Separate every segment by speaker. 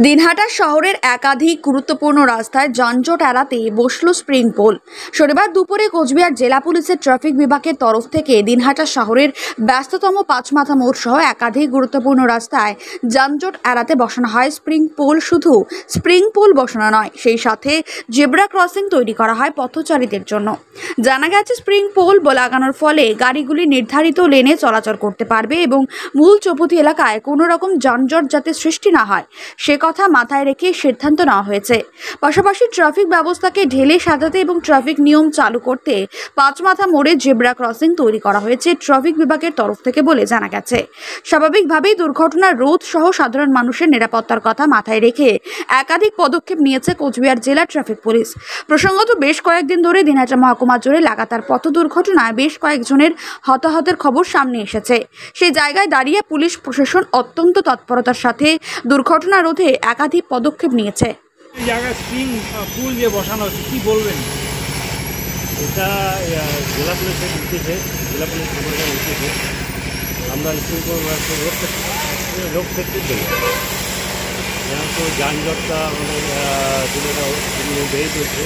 Speaker 1: দিনহাটা শহরের একাধিক গুরুত্বপূর্ণ রাস্তায় যানজট এড়াতে বসল স্প্রিং পোল। শনিবার দুপুরে কোচবিহার জেলা পুলিশের ট্রাফিক বিভাগের তরফ থেকে দিনহাটা শহরের ব্যস্ততম পাঁচমাথা মোড় সহ একাধিক গুরুত্বপূর্ণ রাস্তায় যানজট এড়াতে বসানো হয় স্প্রিং পোল। শুধু স্প্রিং পোল বসানো নয়, সেই সাথে জেব্রা ক্রসিং তৈরি করা হয় পথচারীদের জন্য। জানা গেছে, স্প্রিং পোল লাগানোর ফলে গাড়িগুলি নির্ধারিত লেনে চলাচল করতে পারবে এবং মূল চৌপতি এলাকায় কোনো রকম যানজট যাতে সৃষ্টি না হয় সে কথা মাথায় রেখে সিদ্ধান্ত নেওয়া হয়েছে। পাশাপাশি ট্রাফিক ব্যবস্থাকে ঢেলে সাজাতে এবং ট্রাফিক নিয়ম চালু করতে পাঁচমাথা মোড়ে জেব্রা ক্রসিং তৈরি করা হয়েছে ট্রাফিক বিভাগের তরফ থেকে বলে জানা গেছে। স্বাভাবিকভাবেই দুর্ঘটনার রোধ সহ সাধারণ মানুষের নিরাপত্তার কথা মাথায় রেখে একাধিক পদক্ষেপ নিয়েছে কোচবিহার জেলা ট্রাফিক পুলিশ। প্রসঙ্গত, বেশ কয়েকদিন ধরে দিনহাটা মহকুমা জুড়ে লাগাতার পথ দুর্ঘটনায় বেশ কয়েকজনের হতাহতের খবর সামনে এসেছে। সেই জায়গায় দাঁড়িয়ে পুলিশ প্রশাসন অত্যন্ত তৎপরতার সাথে দুর্ঘটনা রোধে একাধিক পদক্ষেপ নিয়েছে।
Speaker 2: স্প্রিং পুল যে বসানো হচ্ছে কি বলবেন?
Speaker 3: এটা জেলা পুলিশের উদ্দেশ্যে, জেলা পুলিশ সুপারভাইজার উদ্দেশ্যে আমরা স্প্রিং পুল রোড সেফটির জন্য যেমন তো যানজটটা আমাদের দিনে বেড়ে চলছে।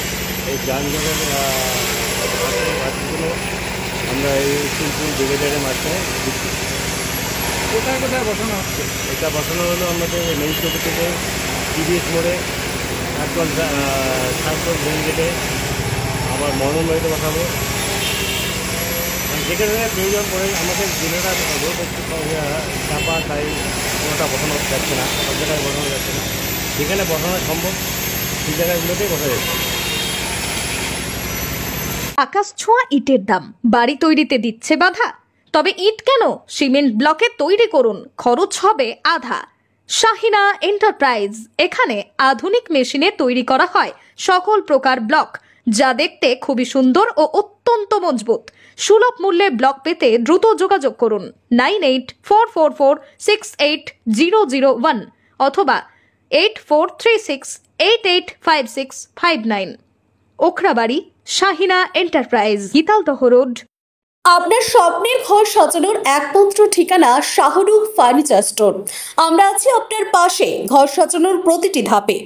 Speaker 3: এই যানজটের জন্য আমরা এই স্প্রিং পুল জায়গায় মাঝখানে দিচ্ছি।
Speaker 2: কোথায় কোথায় বসানো হচ্ছে?
Speaker 3: এটা বসানো হলো আমাদের মেইন চৌকি থেকে টিভিএস মোড়ে, তারপর সার্কল রেল গেটে, আবার মনোময়তে বসাবো। যেখানে প্রয়োজন পড়ে আমাদের জেলাটা রোড একটু চাপা, তাই কোনোটা বসানো যাচ্ছে না, সব জায়গায় বসানো যাচ্ছে না। যেখানে বসানো সম্ভব সেই জায়গাগুলোতেই বসা যাচ্ছে।
Speaker 4: আকাশ ছোঁয়া ইটের দাম বাড়ি তৈরিতে দিচ্ছে বাধা? তবে ইট কেন, সিমেন্ট ব্লকে তৈরি করুন, খরচ হবে আধা। শাহিনা এন্টারপ্রাইজ, এখানে আধুনিক মেশিনে তৈরি করা হয় সকল প্রকার ব্লক, যা দেখতে খুবই সুন্দর ও অত্যন্ত মজবুত। সুলভ মূল্যে ব্লক পেতে দ্রুত যোগাযোগ করুন 9844468001 অথবা 8436885659। Okhrabari, Shahina enterprise, Gitaldaha road.
Speaker 5: আপনার স্বপ্নের ঘর সাজানোর একমাত্র ঠিকানা শাহরুখ ফার্নিচার স্টোর। আমরা আছি আপনার পাশে ঘর সাজানোর প্রতিটি ধাপে।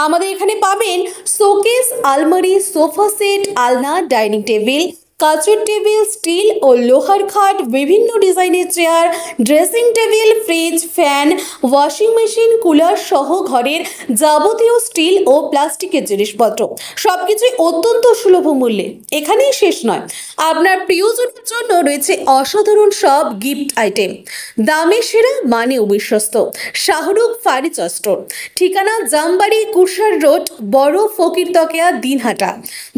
Speaker 5: আমাদের এখানে পাবেন শোকেস, আলমারি, সোফা সেট, আলনা, ডাইনিং টেবিল, কাচের টেবিল, স্টিল ও লোহার খাট, বিভিন্ন ডিজাইনের chair, dressing table, fridge, fan, washing machine, cooler সহ ঘরের যাবতীয় স্টিল ও প্লাস্টিকের জিনিসপত্র সবকিছুই অত্যন্ত সুলভ মূল্যে। এখানেই শেষ নয়, আপনার প্রিয়জনের জন্য রয়েছে অসাধারণ সব গিফট আইটেম। দামে সেরা, মানেও বিশ্বস্ত। শাহরুখ ফার্নিচার স্টোর, ঠিকানা জামবাড়ি, কুরসার রোড, বড় ফকিরতকিয়া, দিনহাটা।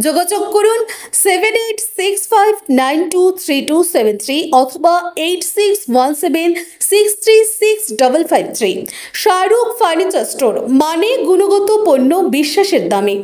Speaker 5: যোগাযোগ করুন 7865923273 অথবা 8617636553। শাহরুখ ফার্নিচার স্টোর, মানে গুণগত পণ্য বিশ্বাসের দামে।